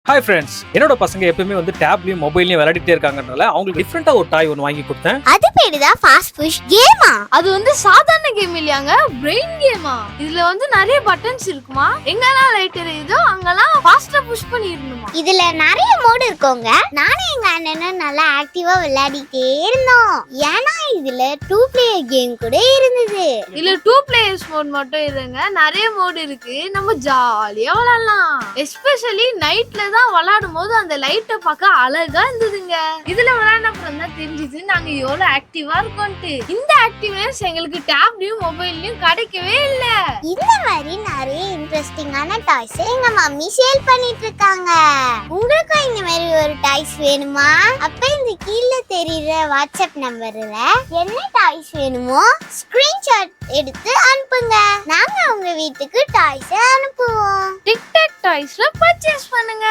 Hi friends, என்னோட பசங்க எப்பவுமே வந்து டேப்லயும் மொபைல்லையும் விளையாடிட்டே இருக்காங்கனால அவங்களுக்கு டிஃப்ரெண்டா ஒரு டாய் ஒன்று வாங்கி கொடுத்தேன். அது பேரு தான் ஃபாஸ்ட் புஷ் கேமா. அது வந்து சாதாரண கேம் இல்லையாங்க, பிரெயின் கேமா. இதுல வந்து நிறைய பட்டன்ஸ் இருக்குமா, எங்கெல்லாம் லைட் எரியுதோ அங்கெல்லாம் ஃபாஸ்டா புஷ் பண்ணிரணுமா. இதுல நிறைய மோட் இருக்குங்க. நானும் எங்க அண்ணனும் நல்லா ஆக்டிவா விளையாடிட்டே இருந்தோம். ஏன்னா இதுல 2 பிளேயர் கேம் கூட இருந்தது. இதுல 2 பிளேயர்ஸ் மோட் மட்டும் இல்லைங்க, நிறைய மோட் இருக்கு. நம்ம ஜாலியா விளையாடலாம். எஸ்பெஷலி நைட்ல தான் விளையாடும் போது அந்த லைட்டை பார்க்க அழகா இருந்ததுங்க. இதுல விளையாட அப்புறம் தான் தெரிஞ்சது நாங்க எவ்வளவு ஆக்டிவா இருக்கோம்ட்டு. இந்த ஆக்டிவ்னஸ் எங்களுக்கு டேப்லயும் மொபைல்லயும் கிடைக்கவே இல்ல. இந்த மாதிரி நிறைய இன்ட்ரெஸ்டிங்கான டாய்ஸ் எங்க மம்மி சேல் பண்ணிட்டு இருக்காங்க. உங்களுக்கும் இந்த மாதிரி ஒரு டாய்ஸ் வேணுமா? அப்ப இந்த கீழே தெரியுற வாட்ஸ்அப் நம்பர்ல என்ன டாய்ஸ் வேணுமோ ஸ்கிரீன்ஷாட் எடுத்து அனுப்புங்க. நாங்க உங்க வீட்டுக்கு டாய்ஸ் அனுப்புவோம். டிக்டாக் டாய்ஸ்ல பர்ச்சேஸ் பண்ணுங்க.